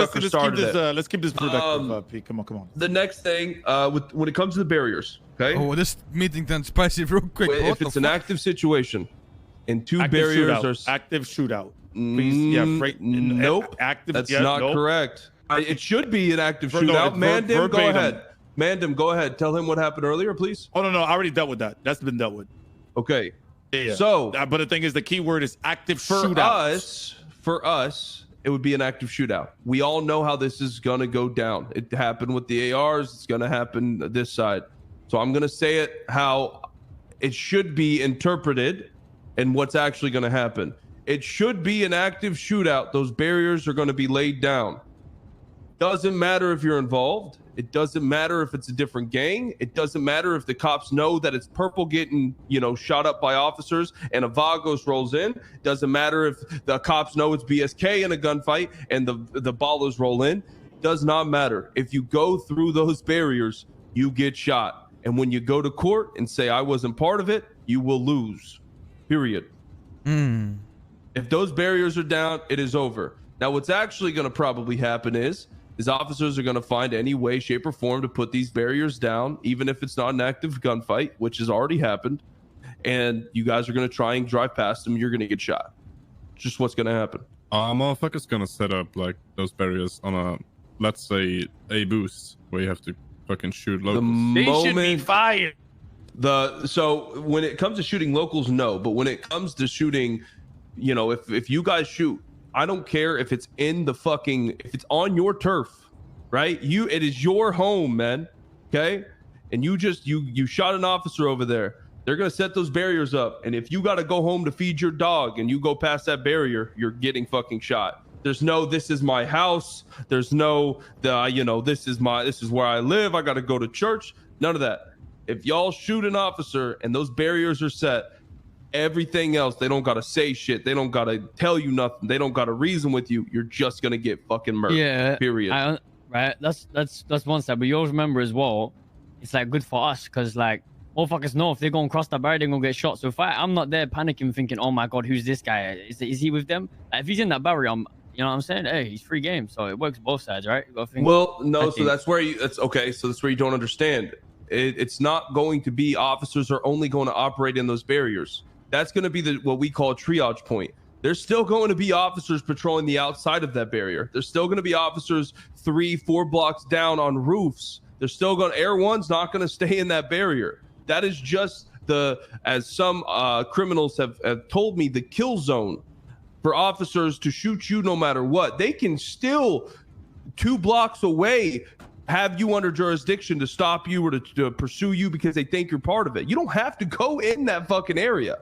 Let's keep this productive, Pete. Come on. The next thing, when it comes to the barriers, okay? Oh, this meeting turned spicy real quick. If it's an active situation and two active barriers shootout. are active shootout. Please, nope. Active. That's not correct. It should be an active shootout. Mandem, go ahead. Mandem, go ahead. Tell him what happened earlier, please. Oh no, I already dealt with that. That's been dealt with. Okay. Yeah. So, but the thing is, the key word is active shootout. For us, it would be an active shootout. We all know how this is gonna go down. It happened with the ARs. It's gonna happen this side. So I'm gonna say it how it should be interpreted, and what's actually gonna happen. It should be an active shootout. Those barriers are gonna be laid down. Doesn't matter if you're involved. It doesn't matter if it's a different gang. It doesn't matter if the cops know that it's Purple getting, shot up by officers and a Vagos rolls in. Doesn't matter if the cops know it's BSK in a gunfight and the ballers roll in. Does not matter. If you go through those barriers, you get shot. And when you go to court and say, I wasn't part of it, you will lose. Period. If those barriers are down, it is over. Now, what's actually going to probably happen is officers are going to find any way, shape, or form to put these barriers down, even if it's not an active gunfight, which has already happened. And you guys are going to try and drive past them. You're going to get shot. Just what's going to happen. Motherfuckers going to set up like those barriers on let's say, a boost where you have to fucking shoot locals. They should be fired. So when it comes to shooting locals, no. But when it comes to shooting, if you guys shoot, I don't care if it's if it's on your turf, right? It is your home, man. Okay. And you shot an officer over there. They're going to set those barriers up. And if you got to go home to feed your dog and you go past that barrier, you're getting fucking shot. There's no, this is my house. There's no, this is where I live. I got to go to church. None of that. If y'all shoot an officer and those barriers are set, everything else, they don't gotta say shit. They don't gotta tell you nothing. They don't gotta reason with you. You're just gonna get fucking murdered. Yeah. Period. Right. That's one side. But you always remember as well, it's like good for us because like motherfuckers know if they're gonna cross that barrier, they're gonna get shot. So if I'm not there panicking, thinking, oh my god, who's this guy? Is he with them? Like, if he's in that barrier, you know what I'm saying? Hey, he's free game, so it works both sides, right? You gotta think, so that's where so that's where you don't understand. It's not going to be officers are only going to operate in those barriers. That's going to be what we call a triage point. There's still going to be officers patrolling the outside of that barrier. There's still going to be officers 3-4 blocks down on roofs. They're still going. Air One's not going to stay in that barrier. That is just as some criminals have told me, the kill zone for officers to shoot you no matter what. They can still 2 blocks away have you under jurisdiction to stop you or to pursue you because they think you're part of it. You don't have to go in that fucking area.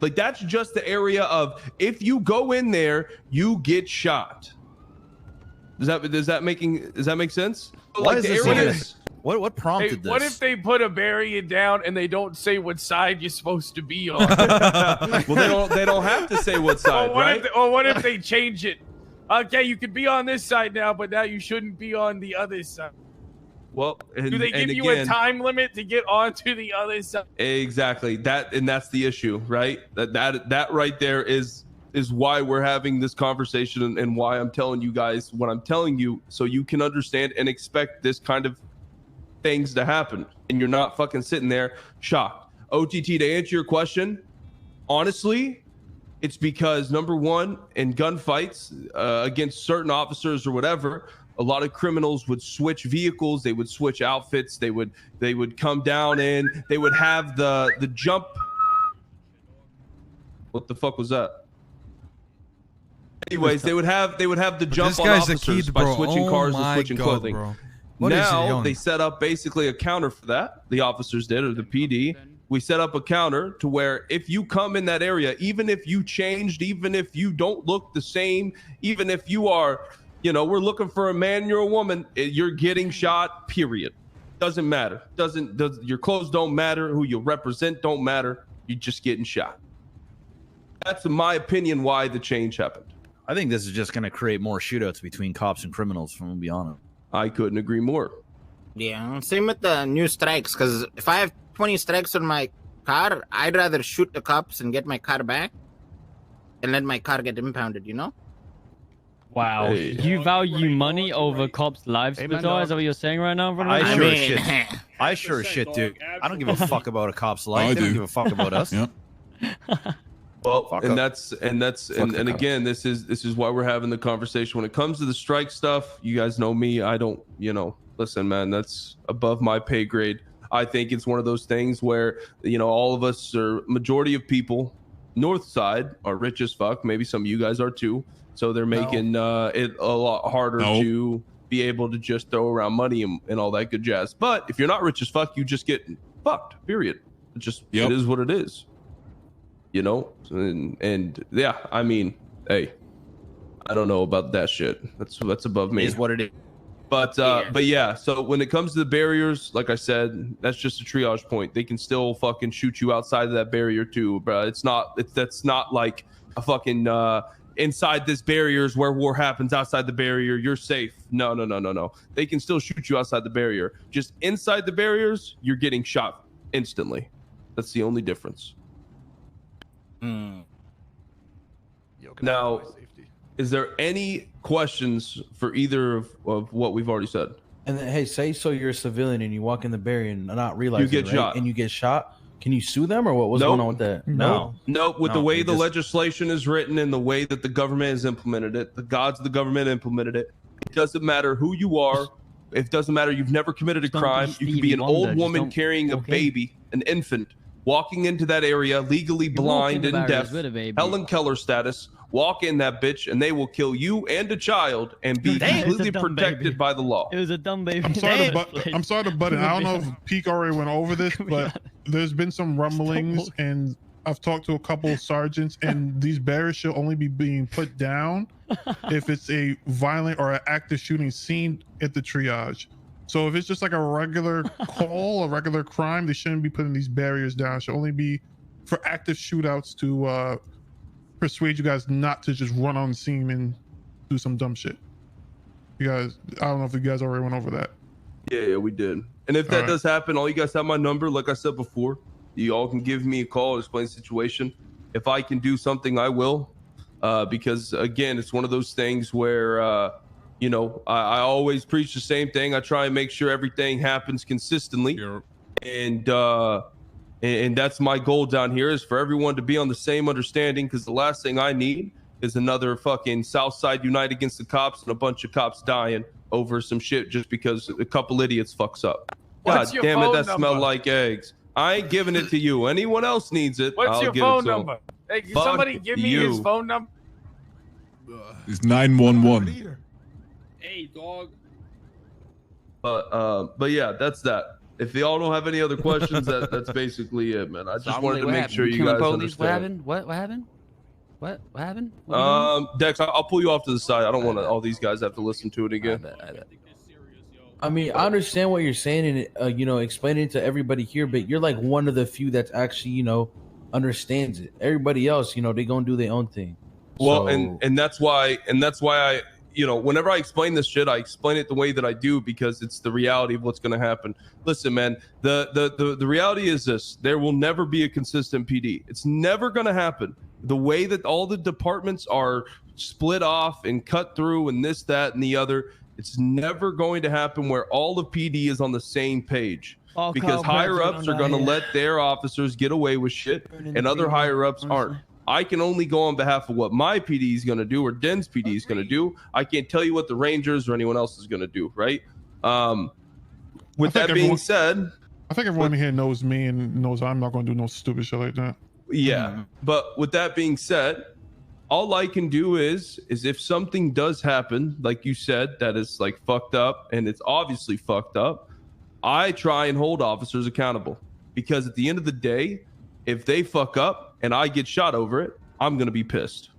Like, that's just the area of, if you go in there, you get shot. Does that make sense? Why like, is this what prompted this? What if they put a barrier down and they don't say what side you're supposed to be on? Well, they don't have to say what side, right? What if they change it? Okay, you can be on this side now, but now you shouldn't be on the other side. Well, do they give you a time limit to get onto the other side? Exactly. That's the issue, right? That right there is why we're having this conversation and why I'm telling you guys what I'm telling you, so you can understand and expect this kind of things to happen, and you're not fucking sitting there shocked. OTT, to answer your question, honestly, it's because, number one, in gunfights against certain officers or whatever, a lot of criminals would switch vehicles, they would switch outfits, they would come down in, they would have the jump. What the fuck was that? Anyways, they would have the jump on officers by switching cars and switching clothing. Bro. Now they set up basically a counter for that. The officers did, or the PD. We set up a counter to where if you come in that area, even if you changed, even if you don't look the same, even if you are, we're looking for a man, you're a woman, you're getting shot, period. Doesn't matter. Your clothes don't matter. Who you represent don't matter. You're just getting shot. That's, in my opinion, why the change happened. I think this is just going to create more shootouts between cops and criminals, from to be honest. I couldn't agree more. Yeah, same with the new strikes, because if I have 20 strikes on my car, I'd rather shoot the cops and get my car back and let my car get impounded, Wow. Hey. You value money over cops' lives, Hey, man, Bazaar? Is that what you're saying right now, brother? I I sure as mean, shit. I sure as shit, dude. I don't give a fuck about a cop's I life. They don't do. give a fuck about us. Yep. Well, Fuck and up. that's Fuck the cops. again, this is why we're having the conversation. When it comes to the strike stuff, you guys know me. I don't, listen, man, that's above my pay grade. I think it's one of those things where, all of us, or majority of people, North Side, are rich as fuck. Maybe some of you guys are too. So they're making it a lot harder No. to be able to just throw around money and all that good jazz. But if you're not rich as fuck, you just get fucked. Period. It just Yep. it is what it is. And yeah, I mean, hey, I don't know about that shit. That's above me. It is what it is. But yeah, so when it comes to the barriers, like I said, that's just a triage point. They can still fucking shoot you outside of that barrier too, bro. That's not like a fucking inside this barriers where war happens. Outside the barrier, you're safe. No. They can still shoot you outside the barrier. Just inside the barriers, you're getting shot instantly. That's the only difference. Now, is there any questions for either of what we've already said? And then, hey, say so you're a civilian and you walk in the barrier and not realizing You get right? shot. And you get shot. Can you sue them or what? What's Nope. going on with that? No. Nope. With the No, way you the just- legislation is written and the way that the government has implemented it, the gods of the government implemented it. It doesn't matter who you are. It doesn't matter. You've never committed a Just don't be crime. You could be Stevie an Wonder, old just woman don't- carrying a okay. baby, an infant, walking into that area, legally You're blind walking and the deaf, barriers with a baby. Helen Keller status. Walk in that bitch, and they will kill you and a child and be Damn. completely It's a dumb protected baby. by the law. It was a dumb baby. I'm sorry to butt in. I don't know if Peak already went over this, but there's been some rumblings, and I've talked to a couple of sergeants, and these barriers should only be being put down if it's a violent or an active shooting scene at the triage. So if it's just like a regular call, a regular crime, they shouldn't be putting these barriers down. It should only be for active shootouts to persuade you guys not to just run on the scene and do some dumb shit. You guys, I don't know if you guys already went over that. Yeah, we did. And if that All right. does happen, all you guys have my number. Like I said before, you all can give me a call, explain the situation. If I can do something, I will. Because again, it's one of those things where, I always preach the same thing. I try and make sure everything happens consistently. You're- And that's my goal down here, is for everyone to be on the same understanding, because the last thing I need is another fucking Southside Unite against the cops and a bunch of cops dying over some shit just because a couple idiots fucks up. What's God your damn it, phone that number? smelled like eggs. I ain't giving it to you. Anyone else needs it, What's I'll your give phone it to 'em. number? Hey, can Fuck somebody give me his you. phone number? It's 911. Hey, dog. But yeah, that's that. If y'all don't have any other questions, that's basically it, man. I just wanted to make sure you guys understand. What happened? What happened? Dex, I'll pull you off to the side. I don't want all these guys have to listen to it again. I mean, I understand what you're saying and explaining it to everybody here, but you're like one of the few that's actually understands it. Everybody else, they gonna do their own thing. Well, So- and that's why I, whenever I explain this shit, I explain it the way that I do because it's the reality of what's going to happen. Listen, man, the reality is this: there will never be a consistent PD. It's never going to happen. The way that all the departments are split off and cut through and this, that, and the other, it's never going to happen where all of PD is on the same page. All Because Kyle higher Patton ups are going to down let their officers get away with shit, and other higher ups aren't. I can only go on behalf of what my PD is going to do or Den's PD is going to do. I can't tell you what the Rangers or anyone else is going to do, right? With think that being everyone- said, I think everyone here knows me and knows I'm not going to do no stupid shit like that. yeah. But with that being said, all I can do is if something does happen, like you said, that is like fucked up, and it's obviously fucked up, I try and hold officers accountable. Because at the end of the day, if they fuck up and I get shot over it, I'm going to be pissed.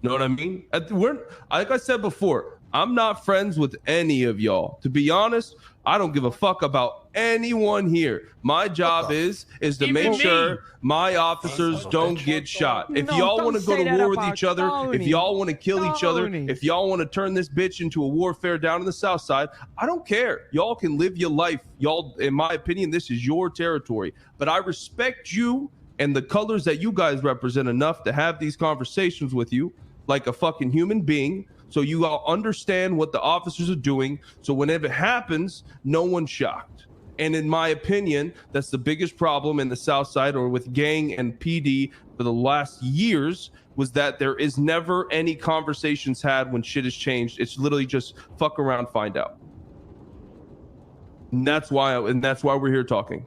Know what I mean? Like I said before, I'm not friends with any of y'all. To be honest, I don't give a fuck about anyone here. My job is to Even make me. sure my officers don't get shot. If No, y'all don't want to go say to that war with about each other, if Tony. y'all want to kill each other, Tony. if y'all want to turn this bitch into a warfare down in the South Side, I don't care. Y'all can live your life. Y'all, in my opinion, this is your territory. But I respect you and the colors that you guys represent enough to have these conversations with you. like a fucking human being, so you all understand what the officers are doing, so whenever it happens, no one's shocked. And in my opinion, that's the biggest problem in the South Side or with gang and PD for the last years, was that there is never any conversations had when shit has changed. It's literally just fuck around, find out. And that's why we're here talking.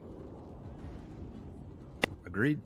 Agreed.